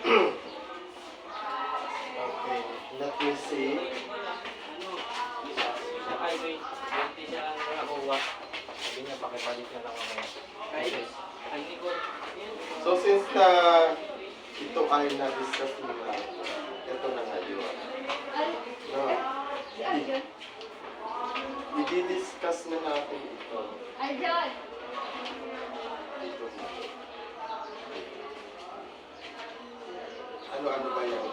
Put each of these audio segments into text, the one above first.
Okay, let me see. Sa highway, 20 siya ang nakakuha. Sabi niya, pakibalik na lang ako. Kahit, ay, hindi ko. So since na ito ay na-discuss nila, ito na ngayon. No, i-discuss na natin ito. Ito na. Ano ba yung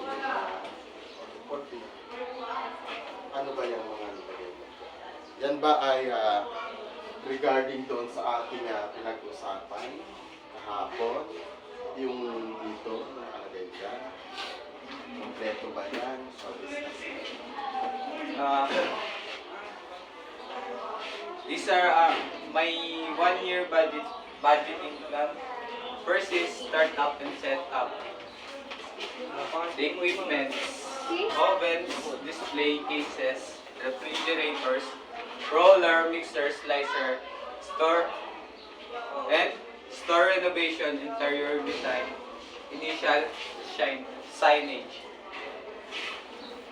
ano ba yung mga nilagay mo? Yan ba ay regarding doon sa ating pinag-usapan kahapon? Yung dito, nakalagay dyan? Kompleto ba yan? So, These are my 1-year budgeting plan. First is start up and set up. The equipment, ovens, display cases, refrigerators, roller, mixer, slicer, store renovation, interior design, initial signage.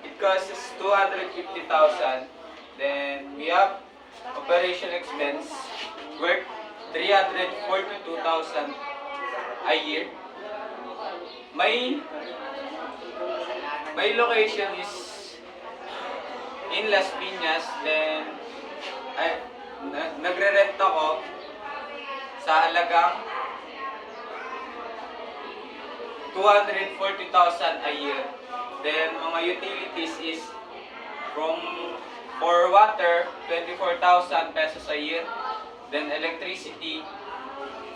It costs 250,000. Then we have operation expense worth 342,000 a year. My location is in Las Piñas. Then nagre-rent ako sa halagang 240,000 a year. Then mga utilities is for water 24,000 pesos a year. Then electricity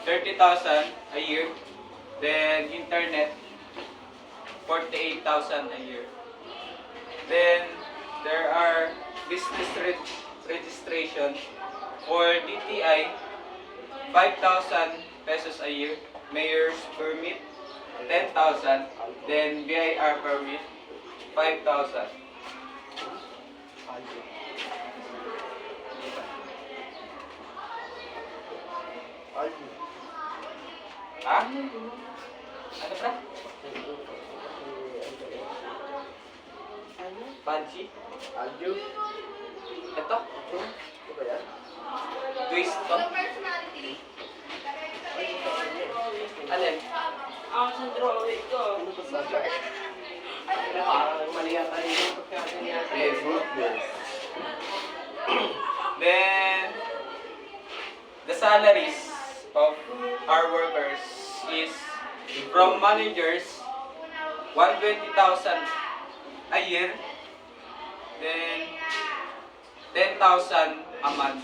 30,000 a year. Then internet 48,000 a year. Then there are business registration for DTI 5,000 pesos a year. Mayor's permit 10,000. Then BIR permit 5,000. Ha? Ano ba? Panchi? Aljo? Ito? Ito ba yan? Twist to? Alin? Ang sa drawing ko. Ano ba sabi? Parang mali yata yung pagkakas niya. Yes, yes. Then, the salaries of our workers is from managers 120,000 a year, then 10,000 a month.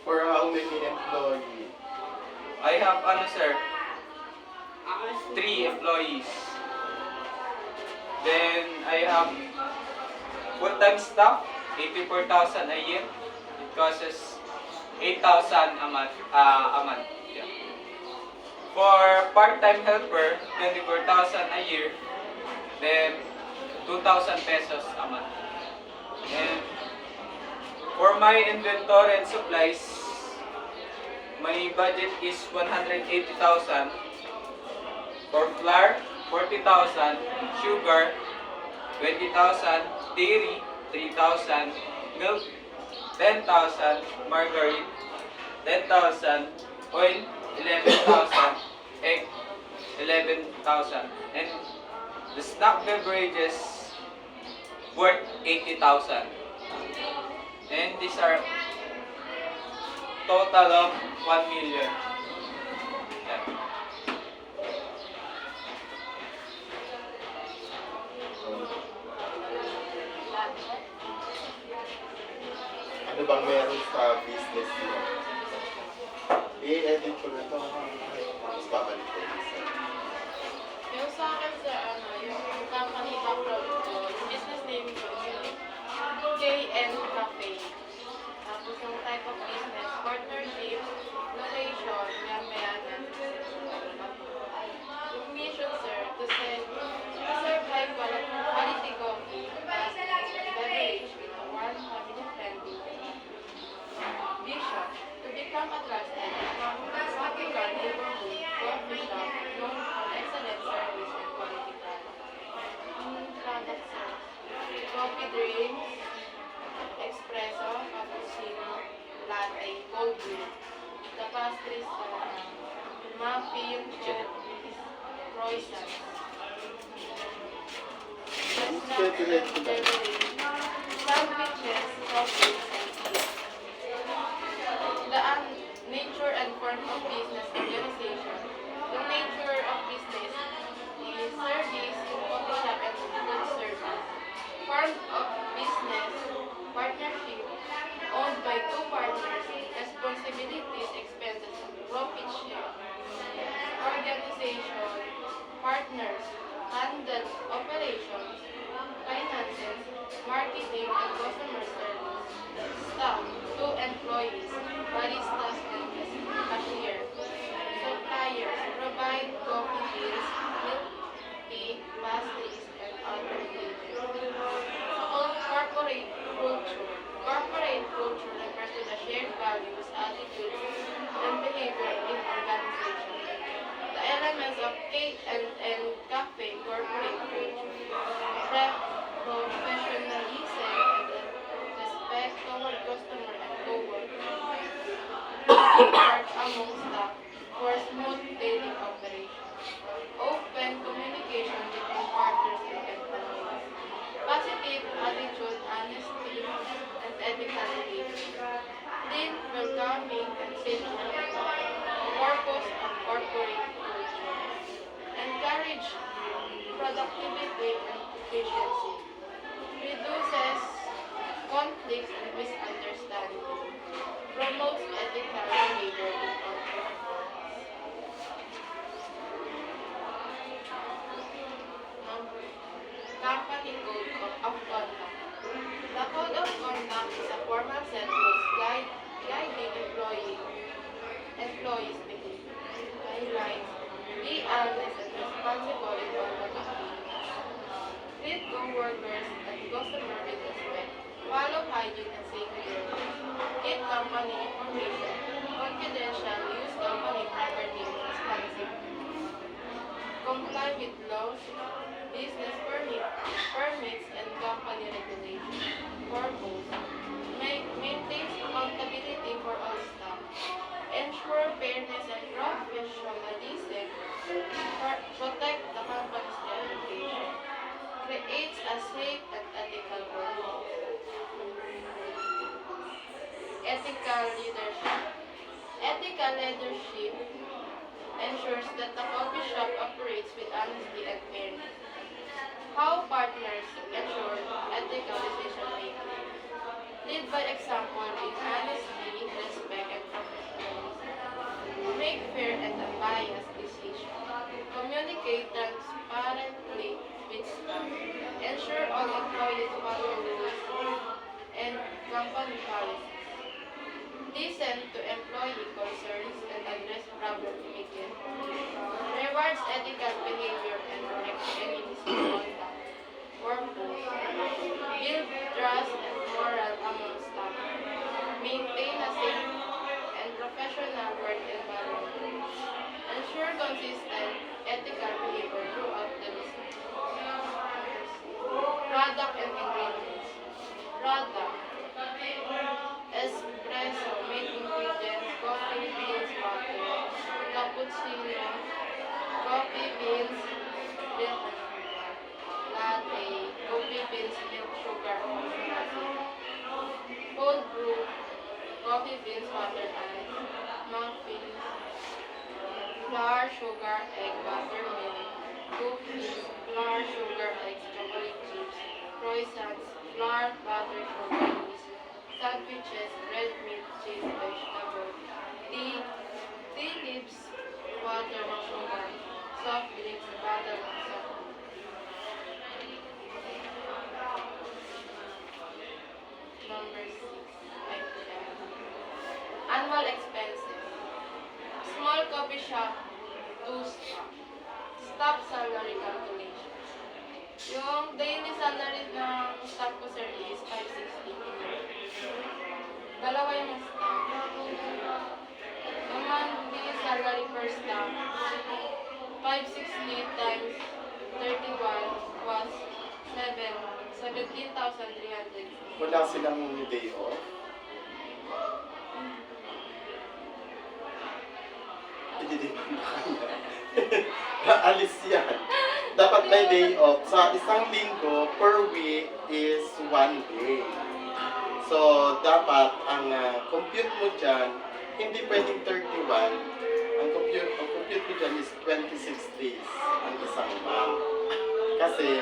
For how many employees? I have sir, 3 employees. Then I have full-time staff 84,000 a year. It costs 8,000 a month. Yeah. For part-time helper 24,000 a year. Then 2,000 pesos a month. And for my inventory and supplies, my budget is 180,000. For flour, 40,000. Sugar, 20,000. Dairy, 3,000. Milk, 10,000. Margarine, 10,000. Oil, 11,000. Egg, 11,000. And the snack beverages worth 80,000. And these are total of 1 million. Yan. Ano bang meron sa business mo? I-edit ko na ito. Tapos babalik ko isa. Yung sa akin sa yung company background ko, yung business name ko is KN Cafe. Tapos yung type of business, partnership, location, mayaman. Yung mission, sir, to serve high quality coffee, beverage with a warm, family-friendly vision, to become a trusted, popular neighborhood coffee coffee drinks, espresso, cappuccino, latte, cold brew. The pastries are muffin, cookies, croissants. The snacks and beverages, sandwiches, coffees, and tea. The nature and form of business organization. The nature of business is service, coffee shop, and food service. Form of business, partnership, owned by two partners, responsibilities, expenses, profit share. Organization, partners, handle operations, finances, marketing, and customer service. Staff, two employees, baristas and cashier. Suppliers, provide coffee beans, milk tea, pastries, and other ingredients. Corporate culture. Corporate culture refers to the shared values, attitudes, and behavior in organization. The elements of K&N Cafe corporate culture. Professionalism and respect toward customer and coworkers. Teamwork among staff for smooth daily operation. Open communication between partners and employees. Positive attitude, honesty, and ethical behavior. Clean, welcoming, and safe work environment. Purpose of corporate culture. Encourage productivity and efficiency. Reduces conflicts and misunderstanding. Promotes ethical behavior in corporate. Company Code of Conduct. The Code of Conduct is a formal set of rules guiding employees' behavior. Guidelines. Be honest and responsible in all your activities. Treat co-workers and customers with respect. Follow hygiene and safety rules. Keep company information confidential. Use company property responsibly. Comply with laws, business permits, and company regulations. Purpose. Maintain accountability for all staff. Ensure fairness and professionalism. Protect the company's reputation. Creates a safe and ethical workplace. Ethical leadership. Ethical leadership ensures that the coffee shop operates with honesty and fairness. How partners ensure ethical decision making. Lead by example in honesty, respect, and professionalism. Make fair and unbiased decisions. Communicate transparently with staff. Ensure all employees follow rules and company policies. Listen to employee concerns and address problem immediately. Rewards ethical behavior and correct any misconduct. Purpose. Build trust and morale among staff. Maintain a safe and professional work environment. Ensure consistent ethical behavior throughout the business. Product and ingredients. Product. Espresso, main ingredients, coffee beans, water, cappuccino, coffee beans, milk and sugar, latte, coffee beans, milk, sugar, cold brew, coffee beans, water, ice, muffins, flour, sugar, egg, buttermilk, cookies, flour, sugar, eggs, chocolate chips, croissants, flour, butter, sugar, yeast, sandwiches, red meat, cheese, vegetables, tea leaves, water, and sugar, soft drinks, butter, and soft drinks. Number 6. Annual expenses. Small coffee shop, 2 staff. Staff salary calculation. Yung daily salary ng staff ko, sir, is 560. Dalawa yung staff. Yung monthly salary per staff, 560 times 31 was 17,300. Wala silang day off. Hindi ba kanya? Alis yan. Dapat may day off. Sa isang linggo, per week is 1 day. So, dapat ang compute mo dyan, hindi pwedeng 31. Ang compute mo dyan is 26 days ang isang month. Kasi,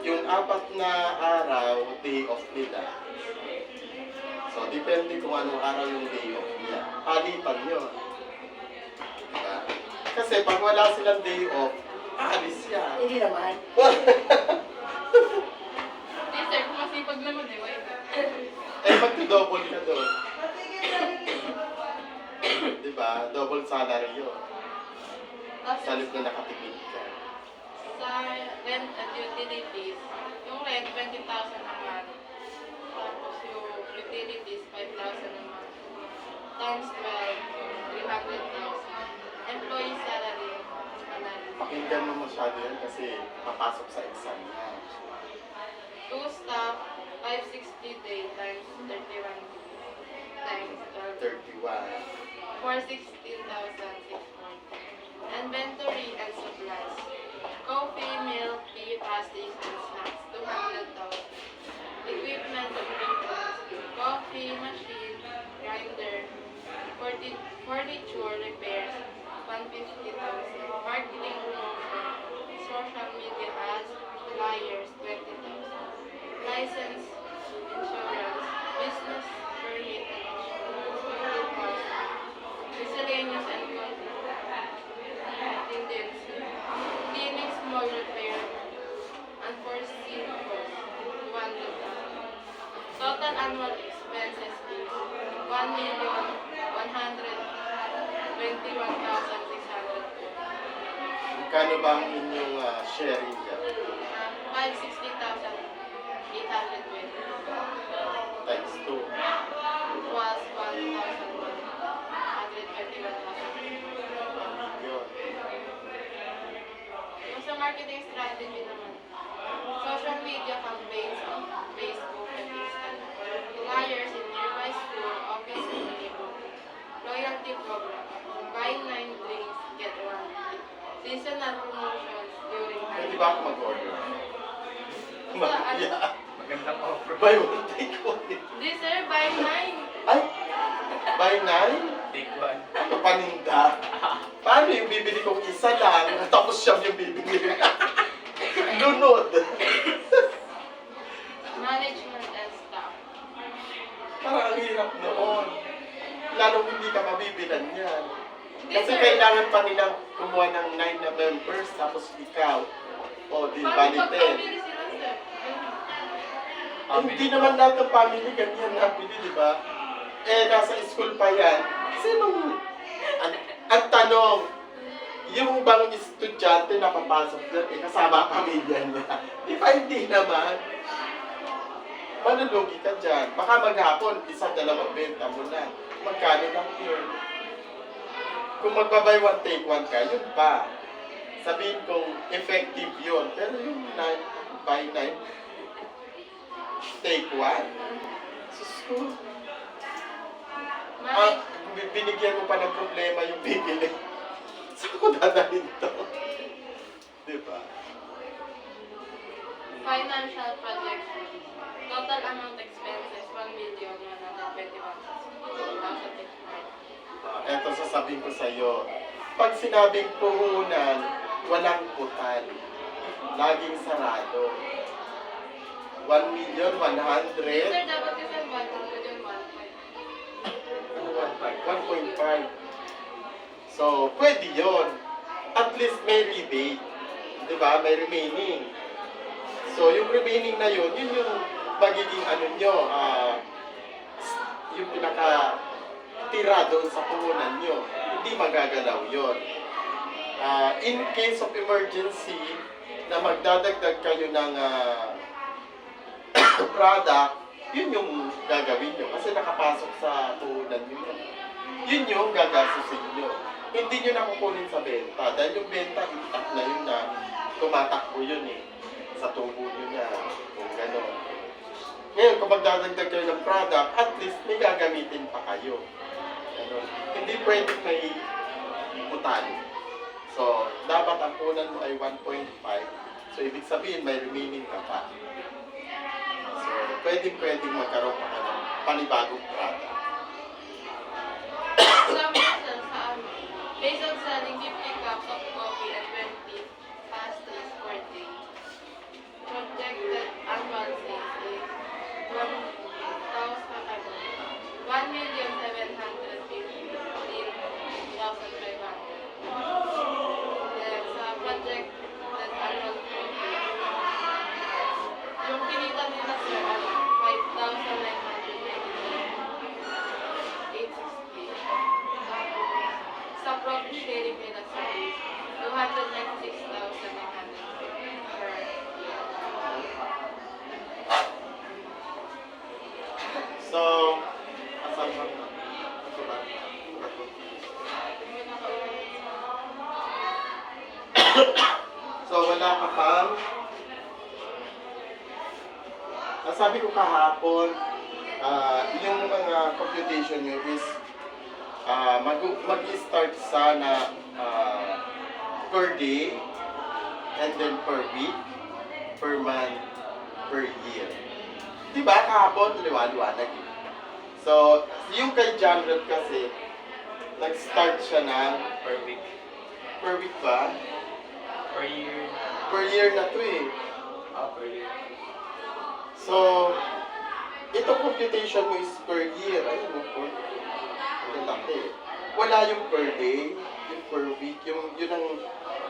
yung 4 na araw, day off nila. So, depende kung anong araw yung day off niya. Palitan yun. Diba? Kasi pag wala silang day off, aalis yan. Hindi naman. Hindi sir, kung masipag naman eh, why not? Eh, magto-double ka doon. Diba? Double salary yun. Tapos Sa halip na nakatipid ka. sa rent at utilities, yung rent 20,000 a month. Tapos yung utilities 5,000 a month. Times 12, 300,000. Employee salary, Pakinggan mo masyado yan kasi papasok sa exam na. 2 staff, 560 day times 31 times 12. 31. For 16,640. Inventory and supplies. Coffee, milk, tea, pasties, and snacks, 200,000. Equipment and maintenance. Coffee machine, grinder, furniture repairs, 150,000. Marketing promotion, social media ads, flyers, 20,000. License, insurance, business permit and insurance, 15,000. Miscellaneous and contingency. Cleaning, small repair, unforeseen costs, 200,000. Total annual expenses is 1,121,600. Magkano ba ang inyong sharing dyan? 560,820 Times 2. was 1,121,000. Yun. Yung sa marketing strategy naman, social media campaigns on Facebook and Instagram, flyers in nearby school, office, and neighborhood, loyalty program, buy 9 drinks, get 1 free, seasonal promotions during Pwede ba ako mag-order? Yeah. Magandang offer. Buy one, take one. Hindi sir, buy 9. Ay! Buy 9? Take one. Ano paninda? Paano yung bibili kong isa lang, tapos siyam yung bibili? Lunod. Management and staff. Parang ang hirap noon. Lalong hindi ka mabibilan yan. Hindi Kasi sir, kailangan pa nilang kumuha ng 9 na members, tapos ikaw. O, di paano bali pag 10. family sila sir? Hindi naman lahat ng family ganyan nabili, di ba? Eh, nasa school pa yan. Sinong... Ang tanong, yung bang estudyante na papasok doon, eh, kasama ang pamilya niya. Di ba hindi naman? Malulugi ka dyan. Baka maghapon, isa, dalawang benta mo na. Magkano lang yun? Kung magbabay one take one ka, yun pa. Sabihin kong effective yun. Pero yung buy 9, take one? Sus ko. Binigyan mo pa ng problema yung bibili. Saan ko dadalhin to? Diba? Financial projection. Total amount expenses, 1,121,000. Eto sasabihin ko sa'yo. Pag sinabing puhunan, walang putal. Laging sarado. 1,100,000. Sir, dapat kasi ang budget ko dyan 1.5. So, pwede yon. At least may rebate. Di ba? May remaining. So, yung remaining na yun, yun yung magiging ano nyo, yung pinaka tira doon sa puhunan nyo. Hindi magagalaw yon. In case of emergency, na magdadagdag kayo ng product, yun yung gagawin nyo. Kasi nakapasok sa puhunan nyo yan. Yun yung gagasusin nyo. Hindi nyo nakukunin sa benta. Dahil yung benta, itak na yun na tumatakbo yun eh. Sa sa tubo nyo niya. Kung gano'n. Ngayon, kung magdadagdag kayo ng product, at least may gagamitin pa kayo. Ganun. Hindi pwedeng may putan. So, dapat ang punan mo ay 1.5. So, ibig sabihin, may remaining ka pa. So, pwedeng magkaroon pa ka ng panibagong product. Some person sa based on selling 50 cups of coffee and 20 pastries per day. Projected annual sales is 1,715,500. Then sa projected annual profit, yung kinita nila sir, 5,928,860. Sa profit sharing nila sir is 296,900 per year. So, asan ba? Ito ba? So, wala ka pang sabi ko kahapon, yung mga computation nyo is mag-start sana per day, and then per week, per month, per year. Diba? Kahapon, liwanag. So, yung kay John Rod kasi, nag-start siya ng Per week. per week ba? Per year. Per year na to eh. Per year. So, ito computation mo is per year. Ayun mo po. Ang laki. Wala yung per day, yung per week, yun ang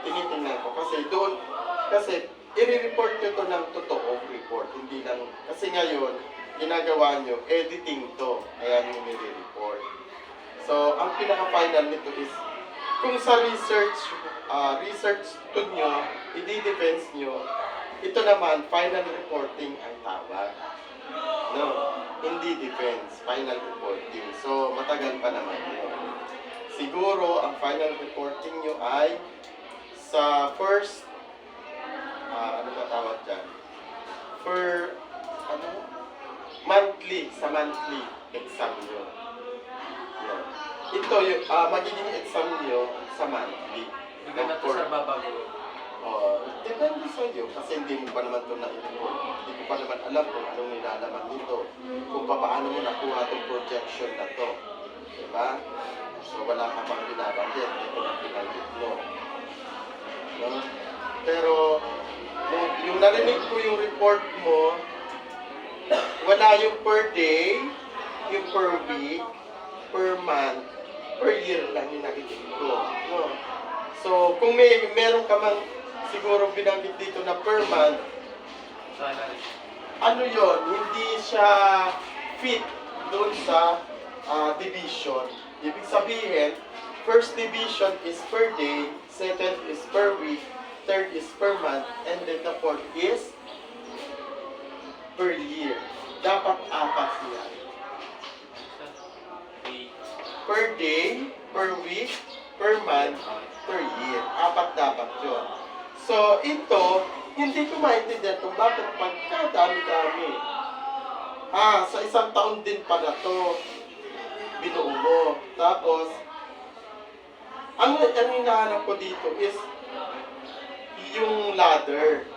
tinitingnan ko. Kasi i-report nyo to ng totoong report. Hindi lang, kasi ngayon, ginagawa nyo, editing to. Kaya nyo nire-report. So, ang pinaka-final nito is, kung sa research to nyo, i-defense nyo, ito naman, final reporting ang tawag. No, hindi defense, final reporting. So, matagal pa naman yun. Siguro, ang final reporting nyo ay sa first, ano ba tawag dyan? Sa monthly exam nyo. Yan. Ito, yung, magiging exam nyo sa monthly. Hindi na to sa babago. Depende sa iyo kasi hindi mo pa naman ito na-report. Hindi ko pa naman alam kung anong nilalaman nito. Kung paano mo nakuha itong projection na to. Diba? So wala ka pang binabanggit. Ito na pinanggit mo. No? Pero yung narinig ko yung report mo, wala yung per day, yung per week, per month, per year lang yung nakinig ko. No? So kung meron ka mang siguro binanggit dito na per month, Salary. ano yon, hindi siya fit doon sa division. Ibig sabihin, first division is per day, second is per week, third is per month, and then the fourth is per year. Dapat apat yan. Per day, per week, per month, per year. Apat dapat yun. So, ito, hindi ko maintindihan kung bakit pagkadami-dami. Sa isang taon din pala to, binuo mo. Tapos, ang hinahanap ko dito is yung ladder.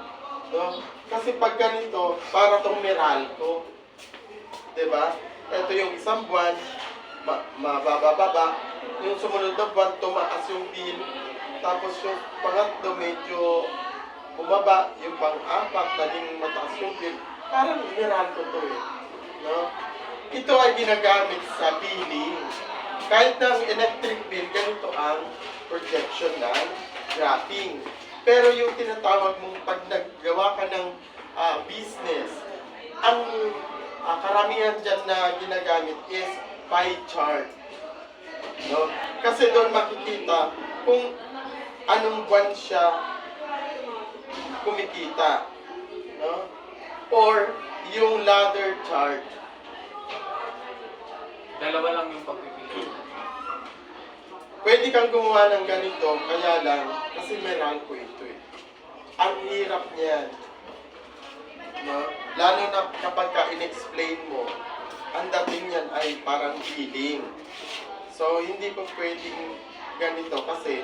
No? Kasi pag ganito, para tong Meralco. Diba? Ito yung isang buwan, mababa-baba. Yung sumunod na buwan, tumaas yung bill. Tapos yung pangatlo medyo bumaba, yung pang-apat naging mataas yung bill. Parang Meralco to eh. No? Ito ay ginagamit sa billing. Kahit ng electric bill, ganito ang projection ng graphing. Pero yung tinatawag mong pag naggawa ka ng business, ang karamihan dyan na ginagamit is pie chart. No? Kasi doon makikita kung anong buwan siya kumikita. No? Or yung ladder chart. Dalawa lang yung pagpipili. Pwede kang gumawa ng ganito, kaya lang, kasi may ranko ito eh. Ang hirap niyan. No? Lalo na kapag ka in-explain mo, ang dating yan ay parang feeling. So, hindi po pwedeng ganito kasi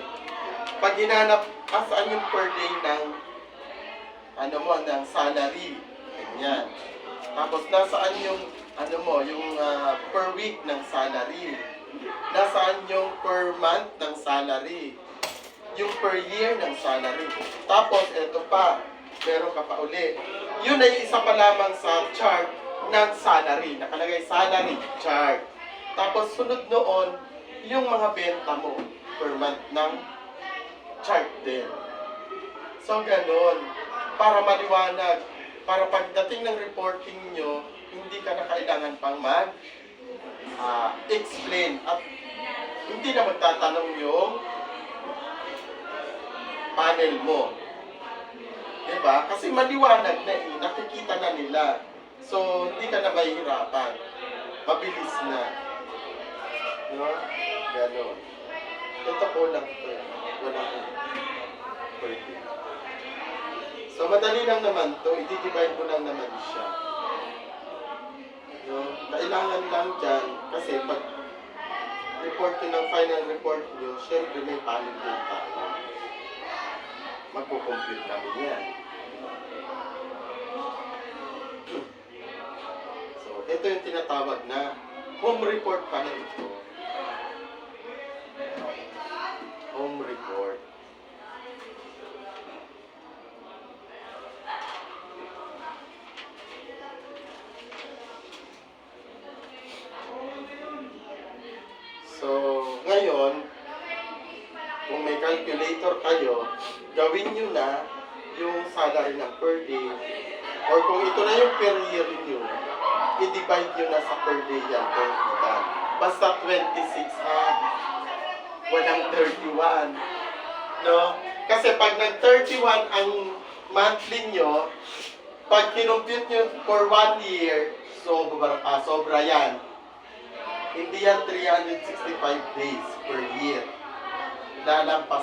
pag hinanap, saan yung per day ng ng salary. Ganyan. Tapos, nasaan yung yung per week ng salary. Nasaan yung per month ng salary. Yung per year ng salary. Tapos, eto pa, meron ka pa uli. Yun ay isa pa lamang sa chart ng salary. Nakalagay salary chart. Tapos, sunod noon, yung mga benta mo per month ng chart din. So, ganun. Para maliwanag. Para pagdating ng reporting nyo, hindi ka na kailangan pang explain at hindi na magtatanong yung panel mo. Diba? Kasi maliwanag na nakikita na nila. So, hindi ka na mahihirapan. Mabilis na. No? Ganon. Ito po lang ito. Wala ko. Pwede. So, madali lang naman to. I-divide mo lang naman siya. No? Kailangan lang dyan, kasi pag report nyo ng final report nyo, syempre may panel din tayo. Magpo-compute namin yan. So, ito yung tinatawag na home report pa na ito. Home report. So, ngayon, kung may calculator kayo, gawin nyo na yung salary ng per day. Or kung ito na yung per year nyo, i-divide nyo na sa per day yan kung kita. Basta 26 ha. Walang 31. No? Kasi pag nag-31 ang monthly nyo, pag kinumpute nyo for 1 year, sobra yan. Hindi yan 365 days per year. Lalampas